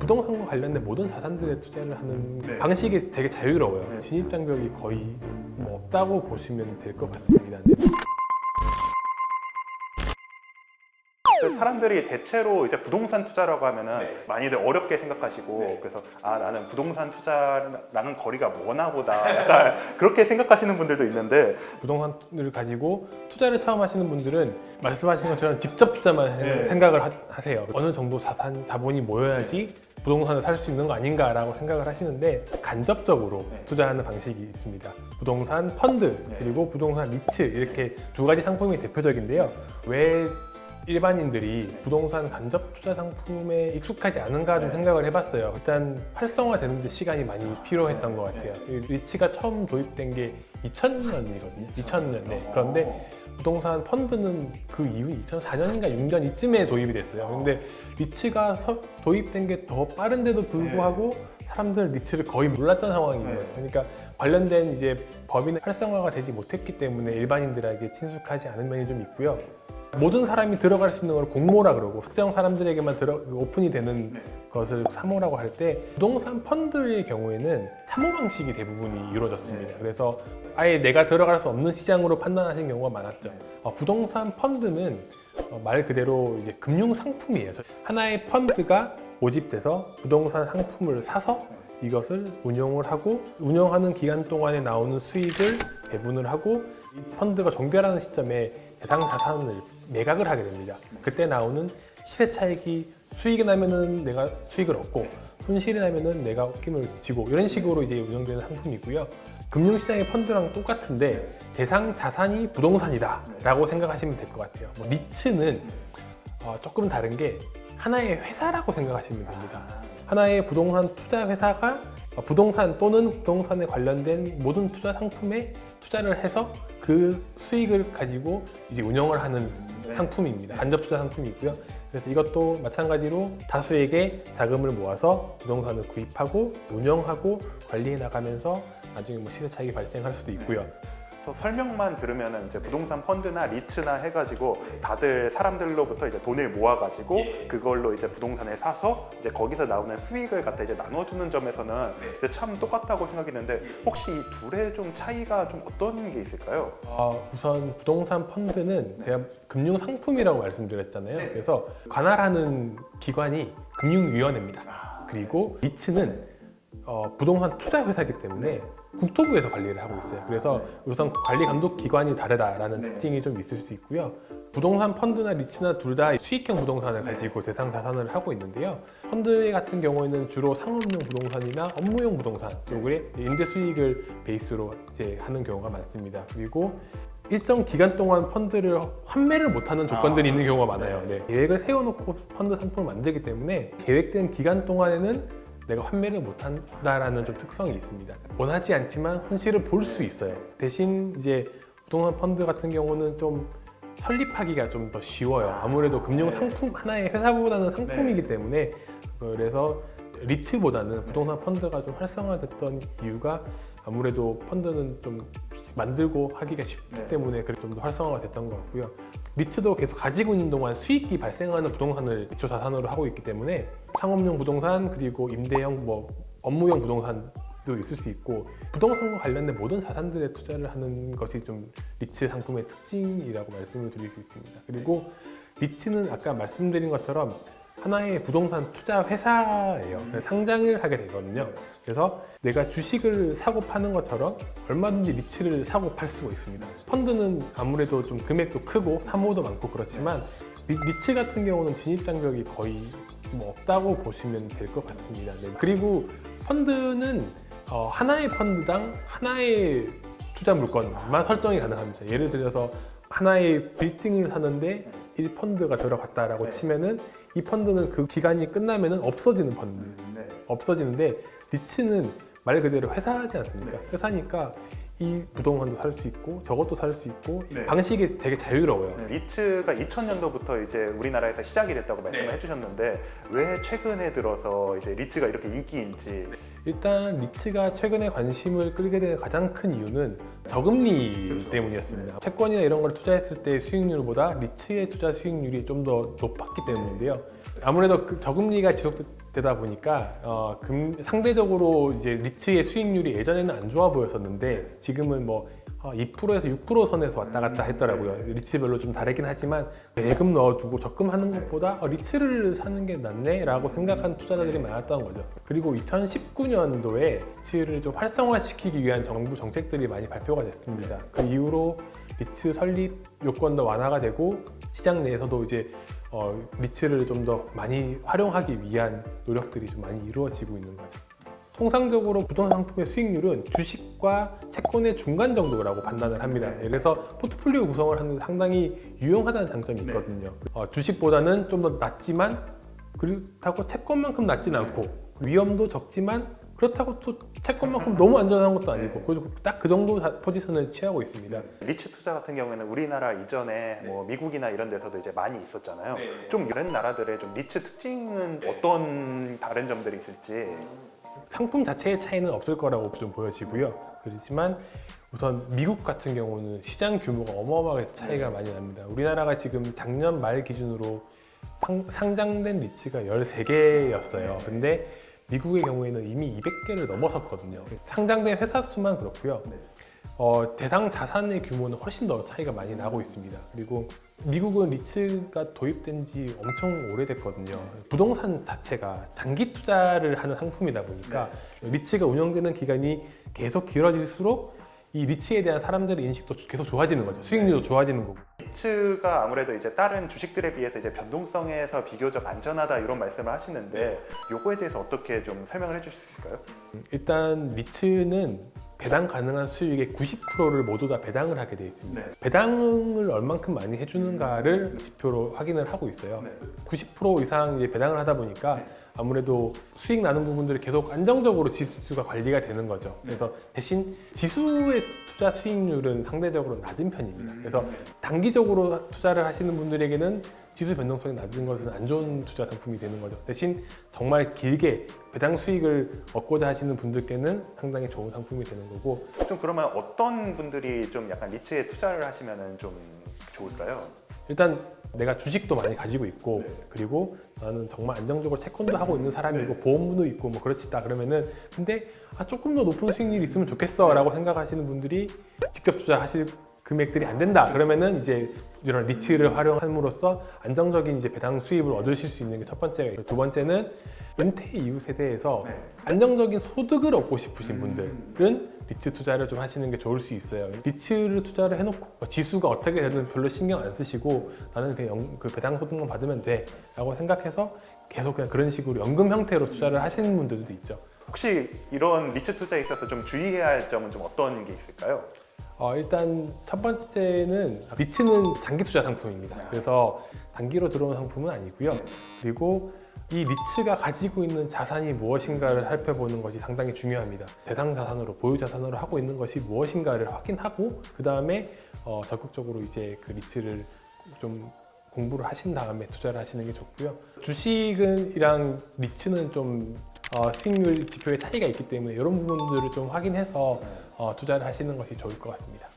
부동산과 관련된 모든 자산들에 투자를 하는 방식이 되게 자유로워요. 진입 장벽이 거의 뭐 없다고 보시면 될 것 같습니다. 사람들이 대체로 이제 부동산 투자라고 하면은 많이들 어렵게 생각하시고 그래서 나는 부동산 투자랑은 거리가 머나 보다 약간 그렇게 생각하시는 분들도 있는데 부동산을 가지고 투자를 처음 하시는 분들은 말씀하신 것처럼 직접 투자만 생각을 하세요. 어느 정도 자본이 모여야지 부동산을 살 수 있는 거 아닌가라고 생각을 하시는데 간접적으로 투자하는 방식이 있습니다. 부동산 펀드 그리고 부동산 리츠 이렇게 두 가지 상품이 대표적인데요. 왜 일반인들이 부동산 간접 투자 상품에 익숙하지 않은가 좀 생각을 해봤어요. 일단 활성화되는 데 시간이 많이 필요했던 것 같아요. 리츠가 처음 도입된 게 2000년이거든요. 2000년. 네. 그런데 부동산 펀드는 그 이후 2004년인가 6년 이쯤에 도입이 됐어요. 근데 리츠가 도입된 게 더 빠른데도 불구하고 사람들은 리츠를 거의 몰랐던 상황인 거죠. 그러니까 관련된 이제 법인의 활성화가 되지 못했기 때문에 일반인들에게 친숙하지 않은 면이 좀 있고요. 모든 사람이 들어갈 수 있는 걸 공모라 그러고 특정 사람들에게만 오픈이 되는 것을 사모라고 할 때 부동산 펀드의 경우에는 사모 방식이 대부분이 이루어졌습니다. 그래서 아예 내가 들어갈 수 없는 시장으로 판단하신 경우가 많았죠. 부동산 펀드는 말 그대로 이제 금융 상품이에요. 하나의 펀드가 모집돼서 부동산 상품을 사서 이것을 운용을 하고 운영하는 기간 동안에 나오는 수익을 배분을 하고 이 펀드가 종결하는 시점에 대상 자산을 매각을 하게 됩니다. 그때 나오는 시세 차익이 수익이 나면은 내가 수익을 얻고 손실이 나면은 내가 헛김을 지고 이런 식으로 이제 운영되는 상품이고요. 금융시장의 펀드랑 똑같은데 대상 자산이 부동산이다라고 생각하시면 될 것 같아요. 리츠는 조금 다른 게 하나의 회사라고 생각하시면 됩니다. 하나의 부동산 투자 회사가 부동산 또는 부동산에 관련된 모든 투자 상품에 투자를 해서 그 수익을 가지고 이제 운영을 하는 상품입니다. 간접 투자 상품이고요. 그래서 이것도 마찬가지로 다수에게 자금을 모아서 부동산을 구입하고 운영하고 관리해 나가면서 나중에 뭐 시세 차익이 발생할 수도 있고요. 그래서 설명만 들으면은 이제 부동산 펀드나 리츠나 해가지고 다들 사람들로부터 이제 돈을 모아가지고 그걸로 이제 부동산을 사서 이제 거기서 나오는 수익을 갖다 이제 나눠주는 점에서는 이제 참 똑같다고 생각했는데 혹시 이 둘의 좀 차이가 좀 어떤 게 있을까요? 우선 부동산 펀드는 제가 금융 상품이라고 말씀드렸잖아요. 그래서 관할하는 기관이 금융위원회입니다. 그리고 리츠는 부동산 투자 회사이기 때문에 국토부에서 관리를 하고 있어요. 그래서 우선 관리 감독 기관이 다르다라는 특징이 좀 있을 수 있고요. 부동산 펀드나 리츠나 둘 다 수익형 부동산을 가지고 대상 자산을 하고 있는데요. 펀드 같은 경우에는 주로 상업용 부동산이나 업무용 부동산 쪽에 임대 수익을 베이스로 이제 하는 경우가 많습니다. 그리고 일정 기간 동안 펀드를 환매를 못하는 조건들이 있는 경우가 많아요. 계획을 세워놓고 펀드 상품을 만들기 때문에 계획된 기간 동안에는 내가 환매를 못한다라는 좀 특성이 있습니다. 원하지 않지만 손실을 볼 수 있어요. 대신 이제 부동산 펀드 같은 경우는 좀 설립하기가 좀 더 쉬워요. 아무래도 금융 상품 하나의 회사보다는 상품이기 때문에 그래서 리츠보다는 부동산 펀드가 좀 활성화됐던 이유가 아무래도 펀드는 좀 만들고 하기가 쉽기 때문에 좀 더 활성화가 됐던 것 같고요. 리츠도 계속 가지고 있는 동안 수익이 발생하는 부동산을 기초 자산으로 하고 있기 때문에 상업용 부동산 그리고 임대형 업무용 부동산도 있을 수 있고 부동산과 관련된 모든 자산들에 투자를 하는 것이 좀 리츠 상품의 특징이라고 말씀을 드릴 수 있습니다. 그리고 리츠는 아까 말씀드린 것처럼 하나의 부동산 투자 회사예요. 상장을 하게 되거든요. 그래서 내가 주식을 사고 파는 것처럼 얼마든지 리츠를 사고 팔 수가 있습니다. 펀드는 아무래도 좀 금액도 크고 사모도 많고 그렇지만 리츠 같은 경우는 진입 장벽이 거의 없다고 보시면 될 것 같습니다. 그리고 펀드는 하나의 펀드당 하나의 투자 물건만 설정이 가능합니다. 예를 들어서 하나의 빌딩을 사는데 1펀드가 들어갔다라고 치면은 이 펀드는 그 기간이 끝나면은 없어지는 펀드. 없어지는데 리츠는 말 그대로 회사하지 않습니까? 회사니까 이 부동산도 살 수 있고 저것도 살 수 있고 방식이 되게 자유로워요. 리츠가 2000년도부터 이제 우리나라에서 시작이 됐다고 말씀을 해주셨는데 왜 최근에 들어서 이제 리츠가 이렇게 인기인지. 일단 리츠가 최근에 관심을 끌게 된 가장 큰 이유는 저금리 때문이었습니다. 채권이나 이런 걸 투자했을 때 수익률보다 리츠의 투자 수익률이 좀 더 높았기 때문인데요. 아무래도 그 저금리가 지속되다 보니까 상대적으로 이제 리츠의 수익률이 예전에는 안 좋아 보였었는데 지금은 뭐 2%에서 6% 선에서 왔다 갔다 했더라고요. 리츠별로 좀 다르긴 하지만 예금 넣어두고 적금하는 것보다 리츠를 사는 게 낫네 라고 생각한 투자자들이 많았던 거죠. 그리고 2019년도에 리츠를 좀 활성화시키기 위한 정부 정책들이 많이 발표가 됐습니다. 그 이후로 리츠 설립 요건도 완화가 되고 시장 내에서도 이제 리츠를 좀 더 많이 활용하기 위한 노력들이 좀 많이 이루어지고 있는 거죠. 통상적으로 부동산 상품의 수익률은 주식과 채권의 중간 정도라고 판단을 합니다. 그래서 포트폴리오 구성을 하는 데 상당히 유용하다는 장점이 있거든요. 주식보다는 좀 더 낮지만 그렇다고 채권만큼 낮진 않고 위험도 적지만 그렇다고 또 채권만큼 너무 안전한 것도 아니고 그리고 딱 그 정도 포지션을 취하고 있습니다. 리츠 투자 같은 경우에는 우리나라 이전에 뭐 미국이나 이런 데서도 이제 많이 있었잖아요. 좀 다른 나라들의 좀 리츠 특징은 어떤 다른 점들이 있을지. 상품 자체의 차이는 없을 거라고 좀 보여지고요. 그렇지만 우선 미국 같은 경우는 시장 규모가 어마어마하게 차이가 많이 납니다. 우리나라가 지금 작년 말 기준으로 상장된 리츠가 13개였어요. 근데 미국의 경우에는 이미 200개를 넘어섰거든요. 상장된 회사 수만 그렇고요. 대상 자산의 규모는 훨씬 더 차이가 많이 나고 있습니다. 그리고 미국은 리츠가 도입된 지 엄청 오래됐거든요. 부동산 자체가 장기 투자를 하는 상품이다 보니까 리츠가 운영되는 기간이 계속 길어질수록 이 리츠에 대한 사람들의 인식도 계속 좋아지는 거죠. 수익률도 좋아지는 거고. 리츠가 아무래도 이제 다른 주식들에 비해서 이제 변동성에서 비교적 안전하다 이런 말씀을 하시는데 요거에 대해서 어떻게 좀 설명을 해주실 수 있을까요? 일단 리츠는 배당 가능한 수익의 90%를 모두 다 배당을 하게 되어 있습니다. 배당을 얼만큼 많이 해주는가를 지표로 확인을 하고 있어요. 90% 이상 이제 배당을 하다 보니까 아무래도 수익 나는 부분들이 계속 안정적으로 지수가 관리가 되는 거죠. 그래서 대신 지수의 투자 수익률은 상대적으로 낮은 편입니다. 그래서 단기적으로 투자를 하시는 분들에게는 지수 변동성이 낮은 것은 안 좋은 투자 상품이 되는 거죠. 대신 정말 길게 배당 수익을 얻고자 하시는 분들께는 상당히 좋은 상품이 되는 거고. 좀 그러면 어떤 분들이 좀 약간 리츠에 투자를 하시면 좀 좋을까요? 일단 내가 주식도 많이 가지고 있고 그리고 나는 정말 안정적으로 채권도 하고 있는 사람이고 보험도 있고 뭐 그렇다 그러면은 근데 조금 더 높은 수익률이 있으면 좋겠어 라고 생각하시는 분들이 직접 투자하실 금액들이 안 된다 그러면은 이제 이런 리츠를 활용함으로써 안정적인 이제 배당 수입을 얻으실 수 있는 게 첫 번째가 두 번째는 은퇴 이후 세대에서 안정적인 소득을 얻고 싶으신 분들은 리츠 투자를 좀 하시는 게 좋을 수 있어요. 리츠를 투자를 해놓고 지수가 어떻게 되든 별로 신경 안 쓰시고 나는 그냥 그 배당 소득만 받으면 돼 라고 생각해서 계속 그냥 그런 식으로 연금 형태로 투자를 하시는 분들도 있죠. 혹시 이런 리츠 투자에 있어서 좀 주의해야 할 점은 좀 어떤 게 있을까요? 일단 첫 번째는 리츠는 장기 투자 상품입니다. 그래서 단기로 들어오는 상품은 아니고요. 그리고 이 리츠가 가지고 있는 자산이 무엇인가를 살펴보는 것이 상당히 중요합니다. 대상 자산으로 보유 자산으로 하고 있는 것이 무엇인가를 확인하고 그 다음에 적극적으로 이제 그 리츠를 좀 공부를 하신 다음에 투자를 하시는 게 좋고요. 주식이랑 리츠는 좀 수익률 지표의 차이가 있기 때문에 이런 부분들을 좀 확인해서 투자를 하시는 것이 좋을 것 같습니다.